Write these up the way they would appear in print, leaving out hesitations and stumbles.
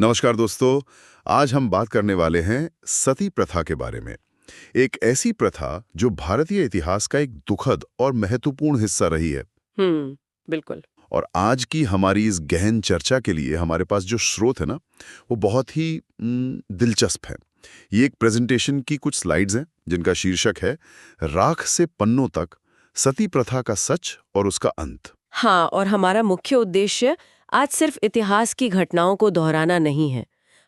नमस्कार दोस्तों। आज हम बात करने वाले हैं सती प्रथा के बारे में। एक ऐसी प्रथा जो भारतीय इतिहास का एक दुखद और महत्वपूर्ण हिस्सा रही है। बिल्कुल। और आज की हमारी इस गहन चर्चा के लिए हमारे पास जो स्रोत है ना, वो बहुत ही दिलचस्प है। ये एक प्रेजेंटेशन की कुछ स्लाइड्स हैं जिनका शीर्षक है राख से पन्नों तक, सती प्रथा का सच और उसका अंत। हाँ, और हमारा मुख्य उद्देश्य आज सिर्फ इतिहास की घटनाओं को दोहराना नहीं है।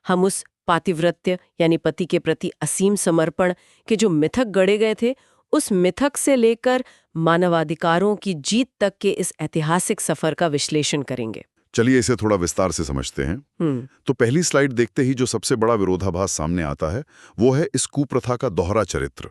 हम उस पातिव्रत्य यानी पति के प्रति असीम समर्पण के जो मिथक गढ़े गए थे, उस मिथक से लेकर मानवाधिकारों की जीत तक के इस ऐतिहासिक सफर का विश्लेषण करेंगे। चलिए इसे थोड़ा विस्तार से समझते हैं। तो पहली स्लाइड देखते ही जो सबसे बड़ा विरोधाभास सामने आता है वो है इस कुप्रथा का दोहरा चरित्र।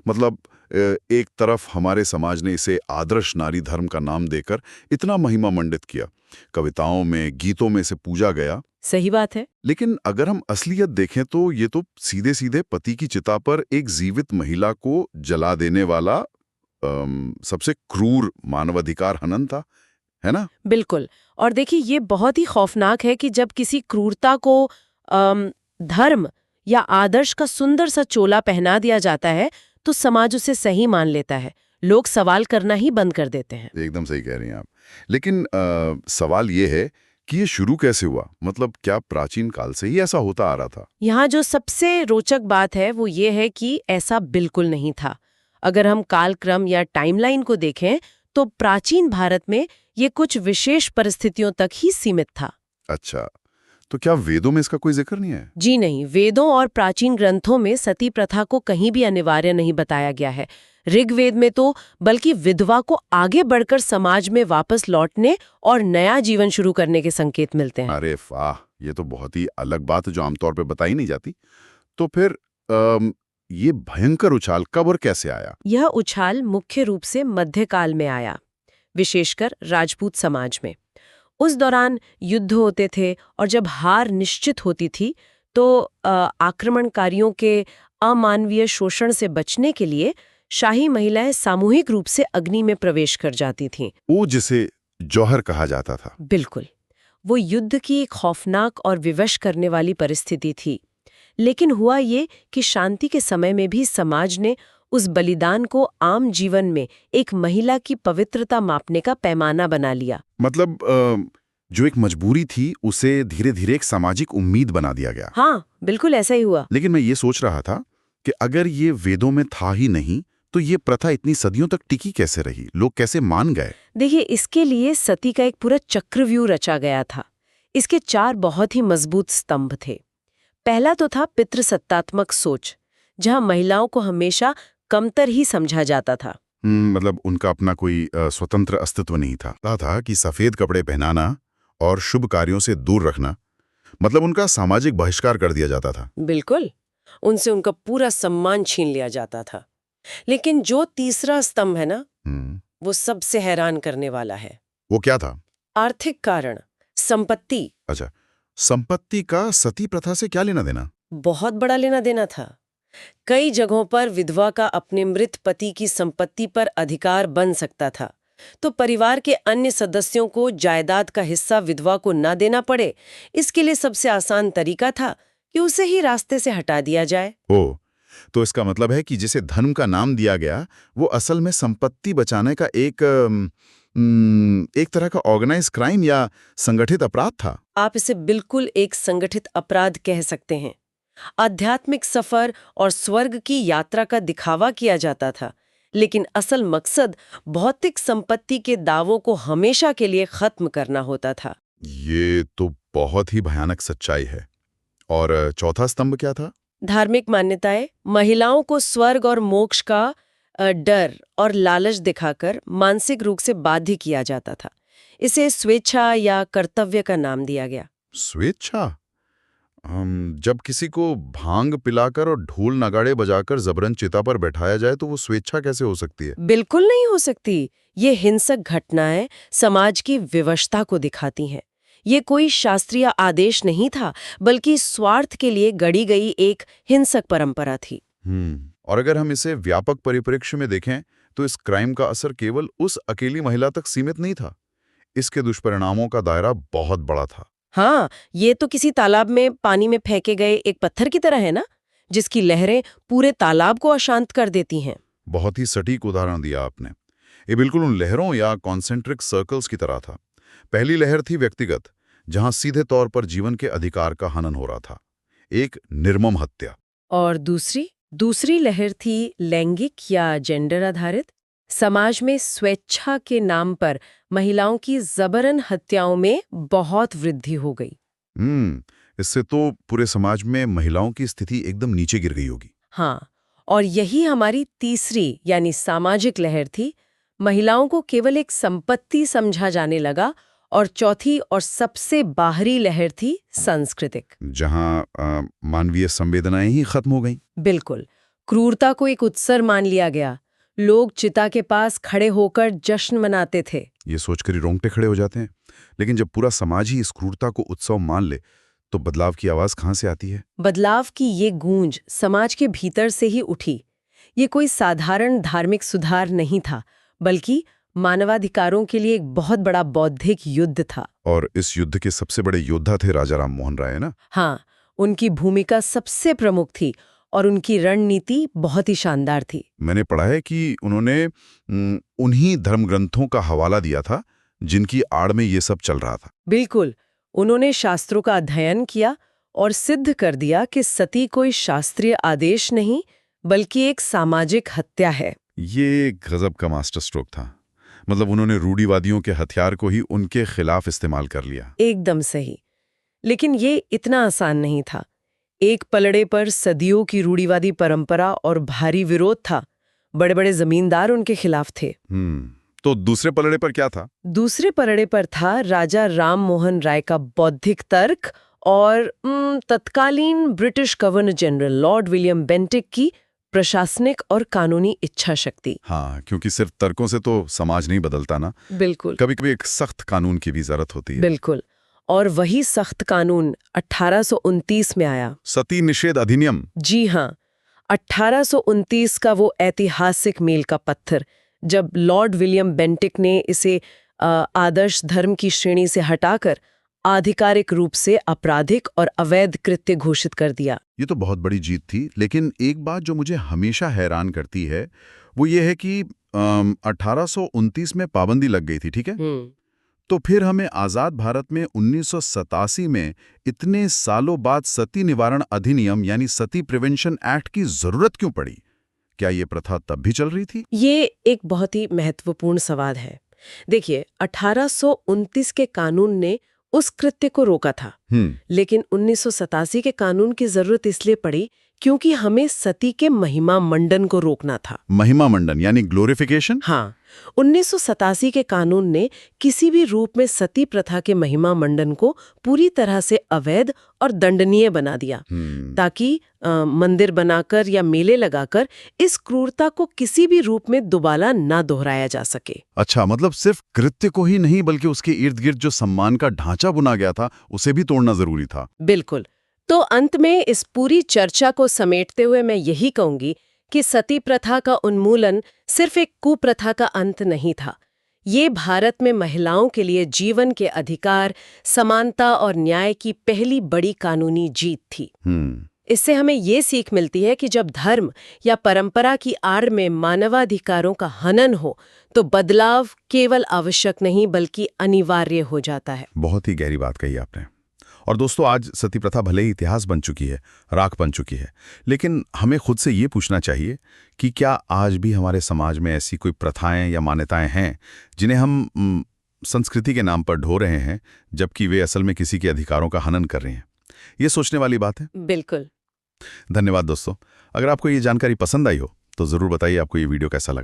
मतलब एक तरफ हमारे समाज ने इसे आदर्श नारी धर्म का नाम देकर इतना महिमा मंडित किया, कविताओं में, गीतों में इसे पूजा गया। सही बात है। लेकिन अगर हम असलियत देखें तो ये तो सीधे सीधे पति की चिता पर एक जीवित महिला को जला देने वाला सबसे क्रूर मानवाधिकार हनन था, है ना? बिल्कुल। और देखिए, ये बहुत ही खौफनाक है कि जब किसी क्रूरता को धर्म या आदर्श का सुंदर सा चोला पहना दिया जाता है तो समाज उसे सही मान लेता है। लोग सवाल करना ही बंद कर देते हैं। एकदम सही कह रही हैं आप। लेकिन सवाल ये है कि ये शुरू कैसे हुआ? मतलब क्या प्राचीन काल से ही ऐसा होता आ रहा था? यहाँ जो सबसे रोचक बात है वो ये है कि ऐसा बिल्कुल नहीं था। अगर हम कालक्रम या टाइमलाइन को देखें तो प्राचीन भारत में ये कुछ विशेष परिस्थितियों तक ही सीमित था। अच्छा, तो क्या वेदों में इसका कोई जिक्र नहीं है? जी नहीं, वेदों और प्राचीन ग्रंथों में सती प्रथा को कहीं भी अनिवार्य नहीं बताया गया है। ऋग्वेद में तो बल्कि विधवा को आगे बढ़कर समाज में वापस लौटने और नया जीवन शुरू करने के संकेत मिलते हैं। अरे वाह, ये तो बहुत ही अलग बात है जो आमतौर पे बताई नहीं जाती। तो फिर ये भयंकर उछाल कब और कैसे आया? यह उछाल मुख्य रूप से मध्यकाल में आया, विशेषकर राजपूत समाज में। उस दौरान युद्ध होते थे और जब हार निश्चित होती थी तो आक्रमणकारियों के अमानवीय शोषण से बचने के लिए शाही महिलाएं सामूहिक रूप से अग्नि में प्रवेश कर जाती थीं। वो जिसे जौहर कहा जाता था। बिल्कुल। वो युद्ध की एक खौफनाक और विवश करने वाली परिस्थिति थी। लेकिन हुआ ये कि शांति के समय में भी समाज ने उस बलिदान को आम जीवन में एक महिला की पवित्रता मापने का पैमाना बना लिया। मतलब जो एक मजबूरी थी उसे धीरे धीरे एक सामाजिक उम्मीद बना दिया गया। हाँ, बिल्कुल ऐसा ही हुआ। लेकिन मैं ये सोच रहा था कि अगर ये वेदों में था ही नहीं तो ये प्रथा इतनी सदियों तक टिकी कैसे रही? लोग कैसे मान गए? देखिए, इसके लिए सती का एक पूरा चक्रव्यूह रचा गया था। इसके 4 बहुत ही मजबूत स्तंभ थे। पहला तो था पितृसत्तात्मक सोच, जहां महिलाओं को हमेशा कमतर ही समझा जाता था। मतलब उनका अपना कोई स्वतंत्र अस्तित्व नहीं था। कहा था कि सफेद कपड़े पहनाना और शुभ कार्यों से दूर रखना, मतलब उनका सामाजिक बहिष्कार कर दिया जाता था। बिल्कुल, उनसे उनका पूरा सम्मान छीन लिया जाता था। लेकिन जो तीसरा स्तंभ है ना, वो सबसे हैरान करने वाला है। वो क्या था? आर्थिक कारण, संपत्ति। अच्छा, संपत्ति का सती प्रथा से क्या लेना देना? बहुत बड़ा लेना देना था। कई जगहों पर विधवा का अपने मृत पति की संपत्ति पर अधिकार बन सकता था, तो परिवार के अन्य सदस्यों को जायदाद का हिस्सा विधवा को न देना पड़े, इसके लिए सबसे आसान तरीका था कि उसे ही रास्ते से हटा दिया जाए। ओ, तो इसका मतलब है कि जिसे धर्म का नाम दिया गया वो असल में संपत्ति बचाने का एक तरह का ऑर्गेनाइज क्राइम या संगठित अपराध था। आप इसे बिल्कुल एक संगठित अपराध कह सकते हैं। आध्यात्मिक सफर और स्वर्ग की यात्रा का दिखावा किया जाता था, लेकिन असल मकसद भौतिक संपत्ति के दावों को हमेशा के लिए खत्म करना होता था। ये तो बहुत ही भयानक सच्चाई है। और चौथा स्तंभ क्या था? धार्मिक मान्यताएं। महिलाओं को स्वर्ग और मोक्ष का डर और लालच दिखाकर मानसिक रूप से बाध्य किया जाता था। इसे स्वेच्छा या कर्तव्य का नाम दिया गया। स्वेच्छा? जब किसी को भांग पिलाकर और ढोल नगाड़े बजाकर जबरन चिता पर बैठाया जाए तो वो स्वेच्छा कैसे हो सकती है? बिल्कुल नहीं हो सकती। ये हिंसक घटनाएं समाज की विवशता को दिखाती हैं। ये कोई शास्त्रीय आदेश नहीं था, बल्कि स्वार्थ के लिए गढ़ी गई एक हिंसक परंपरा थी। और अगर हम इसे व्यापक परिप्रेक्ष्य में देखें तो इस क्राइम का असर केवल उस अकेली महिला तक सीमित नहीं था। इसके दुष्परिणामों का दायरा बहुत बड़ा था। हाँ, ये तो किसी तालाब में पानी में फेंके गए एक पत्थर की तरह है ना, जिसकी लहरें पूरे तालाब को अशांत कर देती हैं। बहुत ही सटीक उदाहरण दिया आपने। ये बिल्कुल उन लहरों या कॉन्सेंट्रिक सर्कल्स की तरह था। पहली लहर थी व्यक्तिगत, जहां सीधे तौर पर जीवन के अधिकार का हनन हो रहा था, एक निर्मम हत्या। और दूसरी लहर थी लैंगिक या जेंडर आधारित। समाज में स्वेच्छा के नाम पर महिलाओं की जबरन हत्याओं में बहुत वृद्धि हो गई। इससे तो पूरे समाज में महिलाओं की स्थिति एकदम नीचे गिर गई होगी। हाँ, और यही हमारी तीसरी यानी सामाजिक लहर थी। महिलाओं को केवल एक संपत्ति समझा जाने लगा। और चौथी और सबसे बाहरी लहर थी सांस्कृतिक, जहां मानवीय संवेदनाएं ही खत्म हो गईं। बिल्कुल, क्रूरता को एक उत्सव मान लिया गया। लोग चिता के पास खड़े होकर जश्न मनाते थे। ये सोचकर ही रोंगटे खड़े हो जाते हैं। लेकिन जब पूरा समाज ही इस क्रूरता को उत्सव मान ले, तो बदलाव की आवाज कहां से आती है? बदलाव की ये गूंज समाज के भीतर से ही उठी। ये कोई साधारण धार्मिक सुधार नहीं था, बल्कि मानवाधिकारों के लिए एक बहुत बड़ा बौद्धिक युद्ध था। और इस युद्ध के सबसे बड़े योद्धा थे राजा राम मोहन राय, ना? हाँ, उनकी भूमिका सबसे प्रमुख थी और उनकी रणनीति बहुत ही शानदार थी। मैंने पढ़ा है कि उन्होंने उन्हीं धर्म ग्रंथों का हवाला दिया था जिनकी आड़ में ये सब चल रहा था। बिल्कुल, उन्होंने शास्त्रों का अध्ययन किया और सिद्ध कर दिया कि सती कोई शास्त्रीय आदेश नहीं, बल्कि एक सामाजिक हत्या है। ये गजब का मास्टर स्ट्रोक था। मतलब उन्होंने रूढ़िवादियों के हथियार को ही उनके खिलाफ इस्तेमाल कर लिया। एकदम सही। लेकिन ये इतना आसान नहीं था। एक पलड़े पर सदियों की रूढ़िवादी परंपरा और भारी विरोध था। बड़े बड़े जमींदार उनके खिलाफ थे। तो दूसरे पलड़े पर क्या था? दूसरे पलड़े पर था राजा राम मोहन राय का बौद्धिक तर्क और तत्कालीन British governor general Lord William Bentinck की प्रशासनिक और कानूनी इच्छा शक्ति। हाँ, क्योंकि सिर्फ तर्कों से तो समाज नहीं बदलता ना। बिल्कुल, कभी कभी एक सख्त कानून की भी जरूरत होती है। बिल्कुल। और वही सख्त कानून 1829 में आया, सती निषेध अधिनियम। जी हाँ, 1829 का वो ऐतिहासिक मील का पत्थर, जब लॉर्ड विलियम बेंटिक ने इसे आदर्श धर्म की श्रेणी से हटाकर आधिकारिक रूप से आपराधिक और अवैध कृत्य घोषित कर दिया। ये तो बहुत बड़ी जीत थी। लेकिन एक बात जो मुझे हमेशा हैरान करती है वो ये है कि 1829 में पाबंदी लग गई थी, ठीक है? तो फिर हमें आजाद भारत में 1987 में इतने सालों बाद सती निवारण अधिनियम यानी सती प्रिवेंशन एक्ट की जरूरत क्यों पड़ी? क्या ये प्रथा तब भी चल रही थी? ये एक बहुत ही महत्वपूर्ण सवाल है। देखिए, 1829 के कानून ने उस कृत्य को रोका था, लेकिन 1987 के कानून की जरूरत इसलिए पड़ी क्योंकि हमें सती के महिमा मंडन को रोकना था। महिमा मंडन यानी ग्लोरिफिकेशन? हाँ, 1987 के कानून ने किसी भी रूप में सती प्रथा के महिमा मंडन को पूरी तरह से अवैध और दंडनीय बना दिया, ताकि मंदिर बनाकर या मेले लगाकर इस क्रूरता को किसी भी रूप में दोबारा ना दोहराया जा सके। अच्छा, मतलब सिर्फ कृत्य को ही नहीं बल्कि उसके इर्द गिर्द जो सम्मान का ढांचा बुना गया था उसे भी तोड़ना जरूरी था। बिल्कुल। तो अंत में इस पूरी चर्चा को समेटते हुए मैं यही कहूंगी कि सती प्रथा का उन्मूलन सिर्फ एक कुप्रथा का अंत नहीं था। ये भारत में महिलाओं के लिए जीवन के अधिकार, समानता और न्याय की पहली बड़ी कानूनी जीत थी। इससे हमें ये सीख मिलती है कि जब धर्म या परंपरा की आड़ में मानवाधिकारों का हनन हो तो बदलाव केवल आवश्यक नहीं बल्कि अनिवार्य हो जाता है। बहुत ही गहरी बात कही आपने। और दोस्तों, आज सती प्रथा भले ही इतिहास बन चुकी है, राख बन चुकी है, लेकिन हमें खुद से ये पूछना चाहिए कि क्या आज भी हमारे समाज में ऐसी कोई प्रथाएं या मान्यताएं हैं जिन्हें हम संस्कृति के नाम पर ढो रहे हैं, जबकि वे असल में किसी के अधिकारों का हनन कर रहे हैं? ये सोचने वाली बात है। बिल्कुल। धन्यवाद दोस्तों। अगर आपको ये जानकारी पसंद आई हो तो जरूर बताइए आपको ये वीडियो कैसा लगा।